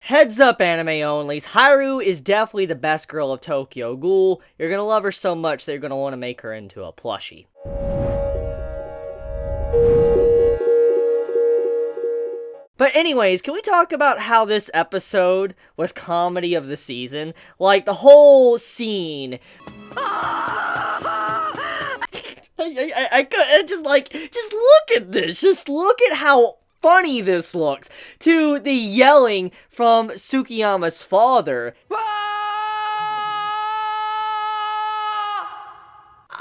Heads up, anime onlys. Haru is definitely the best girl of Tokyo Ghoul. You're gonna love her so much that you're gonna want to make her into a plushie. But anyways, can we talk about how this episode was comedy of the season? Like, the whole scene. Just look at this. Just look at how funny this looks. To the yelling from Tsukiyama's father.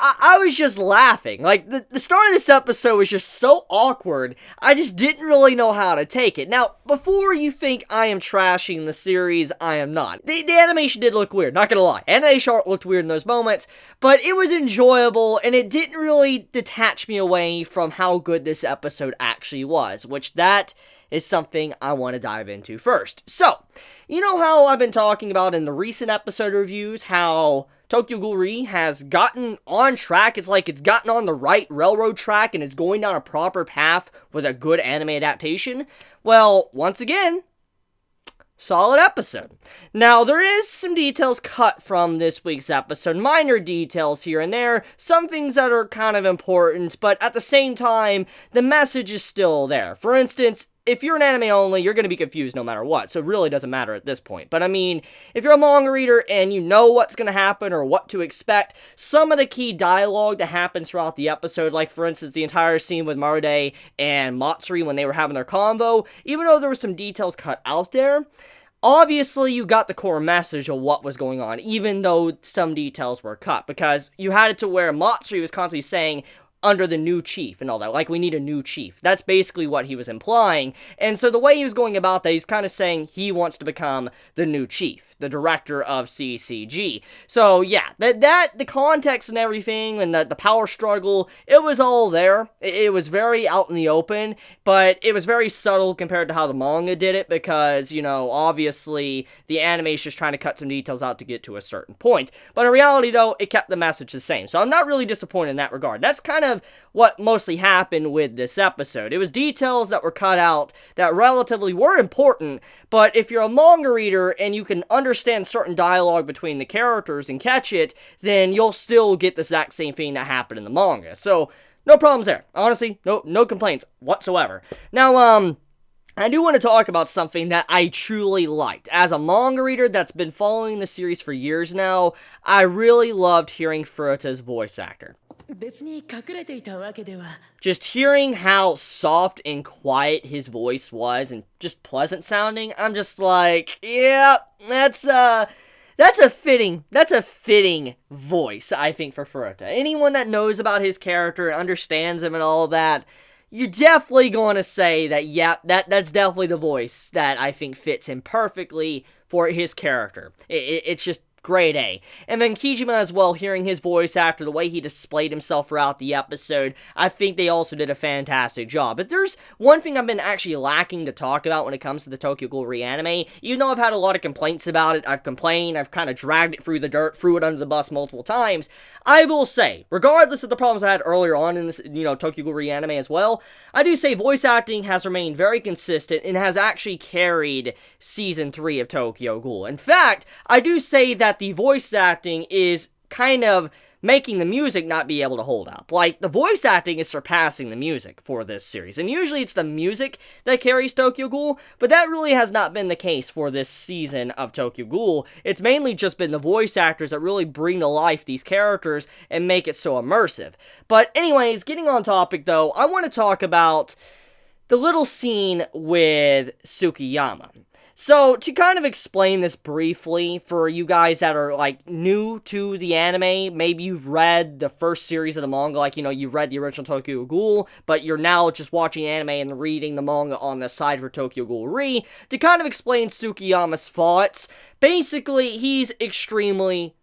I was just laughing. Like, the start of this episode was just so awkward, I just didn't really know how to take it. Now, before you think I am trashing the series, I am not. The animation did look weird, not gonna lie. Animation art looked weird in those moments, but it was enjoyable, and it didn't really detach me away from how good this episode actually was, which that is something I want to dive into first. So, you know how I've been talking about in the recent episode reviews, how Tokyo Ghoul Re has gotten on track. It's like it's gotten on the right railroad track and it's going down a proper path with a good anime adaptation. Well, once again, solid episode. Now, there is some details cut from this week's episode, minor details here and there, some things that are kind of important, but at the same time, the message is still there. For instance, if you're an anime only, you're going to be confused no matter what, so it really doesn't matter at this point. But I mean, if you're a manga reader and you know what's going to happen or what to expect, some of the key dialogue that happens throughout the episode, like for instance the entire scene with Marude and Matsuri when they were having their convo, even though there were some details cut out there, obviously you got the core message of what was going on, even though some details were cut, because you had it to where Matsuri was constantly saying, under the new chief and all that, like we need a new chief. That's basically what he was implying, and so the way he was going about that, he's kind of saying he wants to become the new chief, the director of CCG. So yeah, the context and everything, and the power struggle, it was all there. It was very out in the open, but it was very subtle compared to how the manga did it, because, you know, obviously the anime is just trying to cut some details out to get to a certain point. But in reality, though, it kept the message the same. So I'm not really disappointed in that regard. That's kind of what mostly happened with this episode. It was details that were cut out that relatively were important, but if you're a manga reader and you can understand certain dialogue between the characters and catch it, then you'll still get the exact same thing that happened in the manga. So, no problems there. Honestly, no complaints whatsoever. Now, I do want to talk about something that I truly liked. As a manga reader that's been following the series for years now, I really loved hearing Furuta's voice actor. Just hearing how soft and quiet his voice was and just pleasant sounding, I'm just like, yeah, that's a fitting voice, I think, for Furuta. Anyone that knows about his character, understands him and all that, you're definitely going to say that, yeah, that's definitely the voice that I think fits him perfectly for his character. It's just grade A. And then Kijima as well, hearing his voice actor, the way he displayed himself throughout the episode, I think they also did a fantastic job. But there's one thing I've been actually lacking to talk about when it comes to the Tokyo Ghoul Reanime. Even though I've had a lot of complaints about it, I've complained, I've kind of dragged it through the dirt, threw it under the bus multiple times, I will say, regardless of the problems I had earlier on in this, Tokyo Ghoul Reanime as well, I do say voice acting has remained very consistent and has actually carried Season 3 of Tokyo Ghoul. In fact, I do say that the voice acting is kind of making the music not be able to hold up. Like, the voice acting is surpassing the music for this series, and usually it's the music that carries Tokyo Ghoul, but that really has not been the case for this season of Tokyo Ghoul. It's mainly just been the voice actors that really bring to life these characters and make it so immersive. But anyways, getting on topic though, I want to talk about the little scene with Tsukiyama. So, to kind of explain this briefly for you guys that are, like, new to the anime, maybe you've read the first series of the manga, like, you've read the original Tokyo Ghoul, but you're now just watching anime and reading the manga on the side for Tokyo Ghoul Re, to kind of explain Tsukiyama's thoughts, basically, he's extremely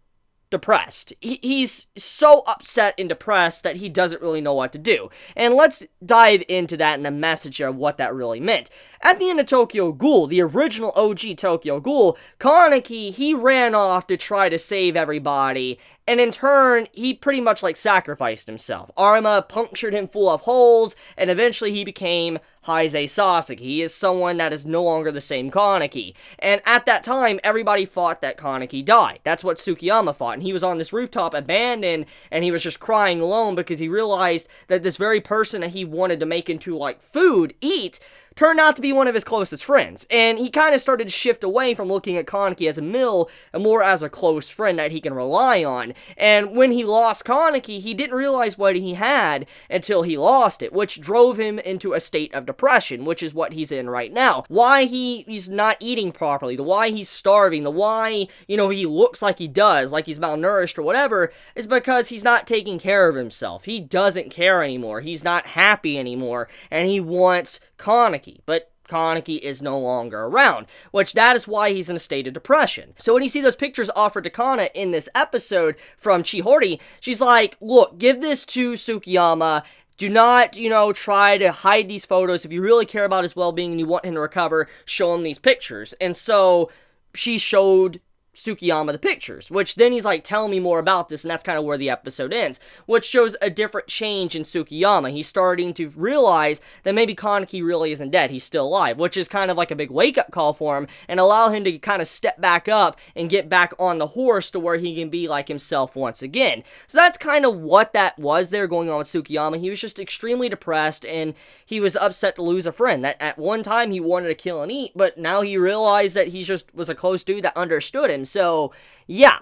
depressed. He's so upset and depressed that he doesn't really know what to do. And let's dive into that and the message of what that really meant. At the end of Tokyo Ghoul, the original OG Tokyo Ghoul, Kaneki, he ran off to try to save everybody, and in turn, he pretty much like sacrificed himself. Arima punctured him full of holes, and eventually he became Heisei Sasaki. He is someone that is no longer the same Kaneki. And at that time, everybody thought that Kaneki died. That's what Tsukiyama thought. And he was on this rooftop abandoned, and he was just crying alone because he realized that this very person that he wanted to make into, like, food, eat, turned out to be one of his closest friends. And he kind of started to shift away from looking at Kaneki as a mill and more as a close friend that he can rely on. And when he lost Kaneki, he didn't realize what he had until he lost it, which drove him into a state of depression, which is what he's in right now. Why he's not eating properly, the why he's starving, the why, he looks like he does, like he's malnourished or whatever, is because he's not taking care of himself. He doesn't care anymore. He's not happy anymore, and he wants Kaneki, but Kaneki is no longer around, which that is why he's in a state of depression. So when you see those pictures offered to Kana in this episode from Chihori, she's like, look, give this to Tsukiyama. Do not, try to hide these photos. If you really care about his well-being and you want him to recover, show him these pictures. And so she showed Tsukiyama the pictures, which then he's like, tell me more about this, and that's kind of where the episode ends, which shows a different change in Tsukiyama. He's starting to realize that maybe Kaneki really isn't dead, he's still alive, which is kind of like a big wake-up call for him, and allow him to kind of step back up and get back on the horse to where he can be like himself once again. So that's kind of what that was there going on with Tsukiyama. He was just extremely depressed, and he was upset to lose a friend. That at one time he wanted to kill and eat, but now he realized that he just was a close dude that understood him. So, yeah.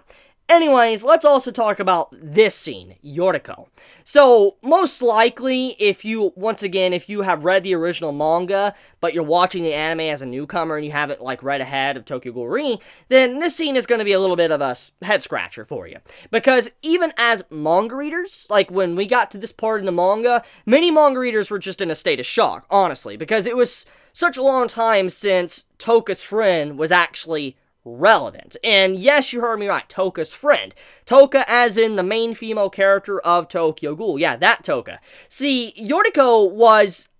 Anyways, let's also talk about this scene, Yoriko. So, most likely, if you have read the original manga, but you're watching the anime as a newcomer and you haven't, read ahead of Tokyo Ghoul Re, then this scene is going to be a little bit of a head-scratcher for you. Because even as manga readers, when we got to this part in the manga, many manga readers were just in a state of shock, honestly, because it was such a long time since Toka's friend was actually relevant. And yes, you heard me right, Toka's friend. Toka as in the main female character of Tokyo Ghoul. Yeah, that Toka. See, Yoriko was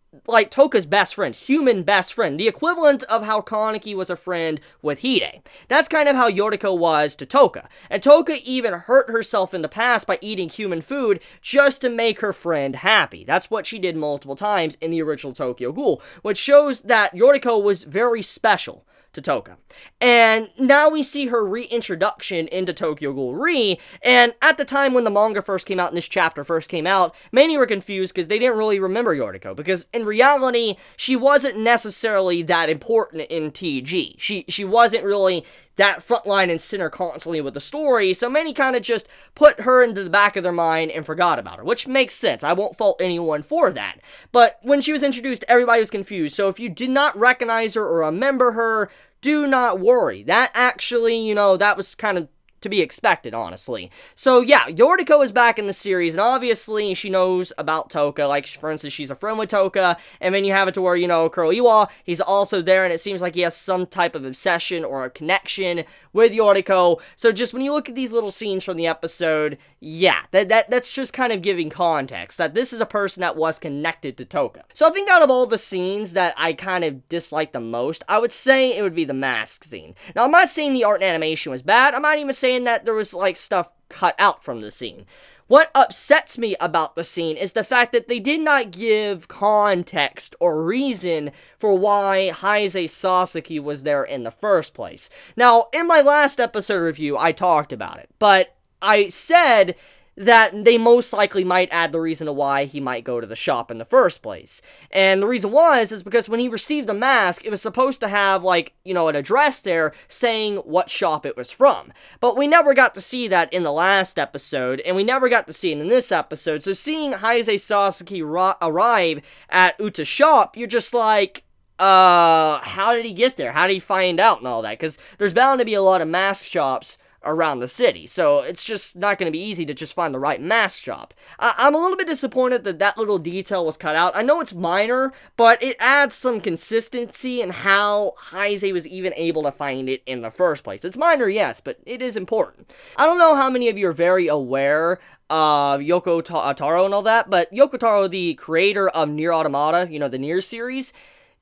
Toka's best friend, human best friend, the equivalent of how Kaneki was a friend with Hide. That's kind of how Yoriko was to Toka. And Toka even hurt herself in the past by eating human food just to make her friend happy. That's what she did multiple times in the original Tokyo Ghoul, which shows that Yoriko was very special to Toka. And now we see her reintroduction into Tokyo Ghoul Re, and at the time when the manga first came out and this chapter first came out, many were confused because they didn't really remember Yoriko, because in reality, she wasn't necessarily that important in TG. She wasn't really that frontline and center constantly with the story, so many kind of just put her into the back of their mind and forgot about her, which makes sense. I won't fault anyone for that. But when she was introduced, everybody was confused, so if you did not recognize her or remember her, do not worry. That actually, that was kind of to be expected, honestly. So yeah, Yoriko is back in the series, and obviously she knows about Toka. For instance, she's a friend with Toka, and then you have it to where, Kuroiwa, he's also there, and it seems like he has some type of obsession or a connection with Yoriko. So just when you look at these little scenes from the episode, yeah, that's just kind of giving context, that this is a person that was connected to Toka. So I think out of all the scenes that I kind of dislike the most, I would say it would be the mask scene. Now, I'm not saying the art and animation was bad, I'm not even saying that there was, stuff cut out from the scene. What upsets me about the scene is the fact that they did not give context or reason for why Heisei Sasaki was there in the first place. Now, in my last episode review, I talked about it, but I said that they most likely might add the reason to why he might go to the shop in the first place. And the reason is because when he received the mask, it was supposed to have, an address there saying what shop it was from. But we never got to see that in the last episode, and we never got to see it in this episode. So seeing Heisei Sasaki arrive at Uta's shop, you're just like, how did he get there? How did he find out and all that? Because there's bound to be a lot of mask shops around the city, so it's just not going to be easy to just find the right mask shop. I'm a little bit disappointed that little detail was cut out. I know it's minor, but it adds some consistency in how Heisei was even able to find it in the first place. It's minor, yes, but it is important. I don't know how many of you are very aware of Yoko Taro and all that, but Yoko Taro, the creator of Nier Automata, the Nier series,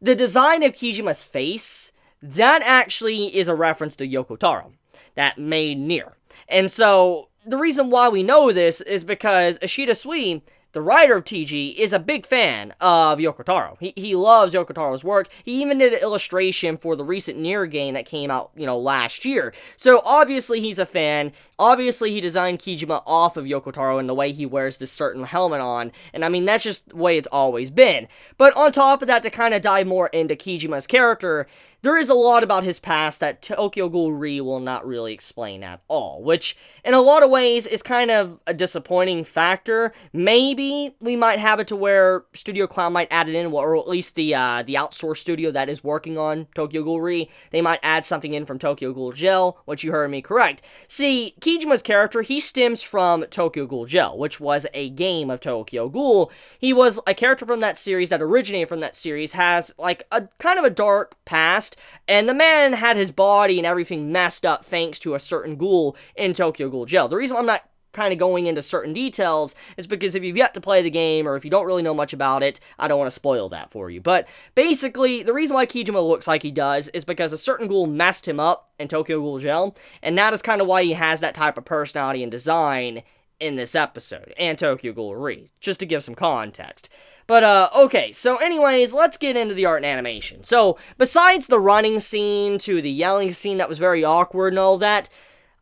the design of Kijima's face, that actually is a reference to Yoko Taro that made Nier. And so the reason why we know this is because Ashita Sui, the writer of TG, is a big fan of Yoko Taro. He loves Yoko Taro's work. He even did an illustration for the recent Nier game that came out, last year. So obviously he's a fan. Obviously he designed Kijima off of Yoko Taro in the way he wears this certain helmet on. And I mean, that's just the way it's always been. But on top of that, to kind of dive more into Kijima's character, there is a lot about his past that Tokyo Ghoul Re will not really explain at all, which in a lot of ways is kind of a disappointing factor. Maybe we might have it to where Studio Clown might add it in, or at least the outsourced studio that is working on Tokyo Ghoul Re, they might add something in from Tokyo Ghoul Gel, which you heard me correct. See, Kijima's character, he stems from Tokyo Ghoul Gel, which was a game of Tokyo Ghoul. He was a character from that series that originated from that series, has like a kind of a dark past, and the man had his body and everything messed up thanks to a certain ghoul in Tokyo Ghoul Gel. The reason I'm not kind of going into certain details is because if you've yet to play the game, or if you don't really know much about it, I don't want to spoil that for you. But basically, the reason why Kijima looks like he does is because a certain ghoul messed him up in Tokyo Ghoul Gel, and that is kind of why he has that type of personality and design in this episode, and Tokyo Ghoul Re, just to give some context. But, okay, so anyways, let's get into the art and animation. So, besides the running scene to the yelling scene that was very awkward and all that,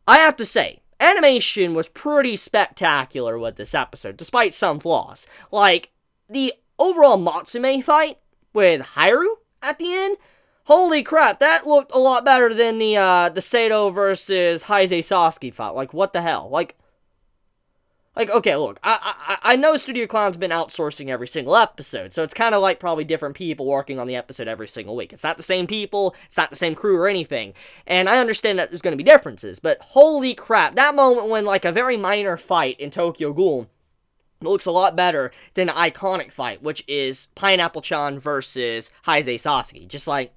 I have to say, animation was pretty spectacular with this episode, despite some flaws. Like, the overall Matsume fight with Haru at the end, holy crap, that looked a lot better than the Sato versus Heisei Sasuke fight. Like, what the hell? Like, okay, look, I know Studio Clown's been outsourcing every single episode, so it's kind of like probably different people working on the episode every single week. It's not the same people, it's not the same crew or anything, and I understand that there's going to be differences, but holy crap, that moment when, like, a very minor fight in Tokyo Ghoul looks a lot better than an iconic fight, which is Pineapple-chan versus Heisei Sasuke. Just like,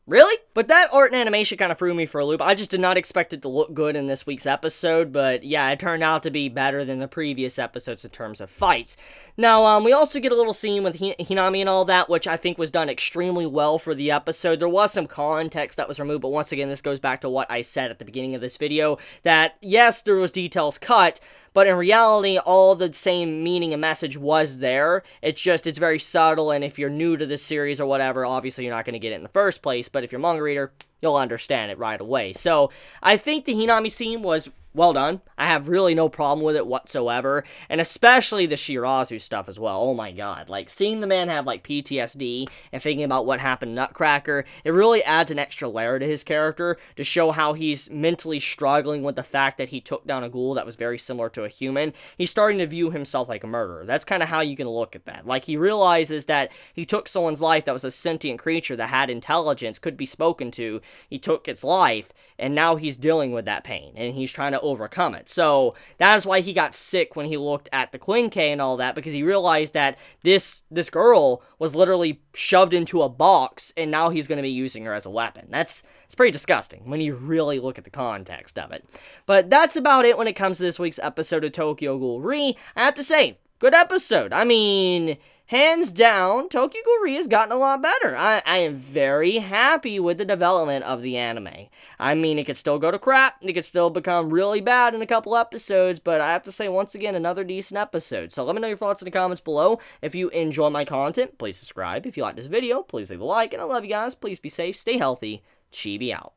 really? But that art and animation kind of threw me for a loop. I just did not expect it to look good in this week's episode, but yeah, it turned out to be better than the previous episodes in terms of fights. Now, we also get a little scene with Hinami and all that, which I think was done extremely well for the episode. There was some context that was removed, but once again, this goes back to what I said at the beginning of this video, that yes, there was details cut, but in reality, all the same meaning and message was there. It's very subtle, and if you're new to this series or whatever, obviously you're not going to get it in the first place, but if you're a manga reader, you'll understand it right away. So, I think the Hinami scene was well done. I have really no problem with it whatsoever, and especially the Shirazu stuff as well. Oh my god, like, seeing the man have, like, PTSD and thinking about what happened to Nutcracker, it really adds an extra layer to his character to show how he's mentally struggling with the fact that he took down a ghoul that was very similar to a human. He's starting to view himself like a murderer. That's kind of how you can look at that. Like, he realizes that he took someone's life that was a sentient creature that had intelligence, could be spoken to. He took its life, and now he's dealing with that pain, and he's trying to overcome it. So, that is why he got sick when he looked at the Quinque and all that, because he realized that this girl was literally shoved into a box, and now he's going to be using her as a weapon. It's pretty disgusting when you really look at the context of it. But that's about it when it comes to this week's episode of Tokyo Ghoul Re. I have to say, good episode. I mean, hands down, Tokyo Ghoul Re has gotten a lot better. I am very happy with the development of the anime. I mean, it could still go to crap, it could still become really bad in a couple episodes, but I have to say, once again, another decent episode. So let me know your thoughts in the comments below. If you enjoy my content, please subscribe. If you like this video, please leave a like, and I love you guys. Please be safe, stay healthy. Chibi out.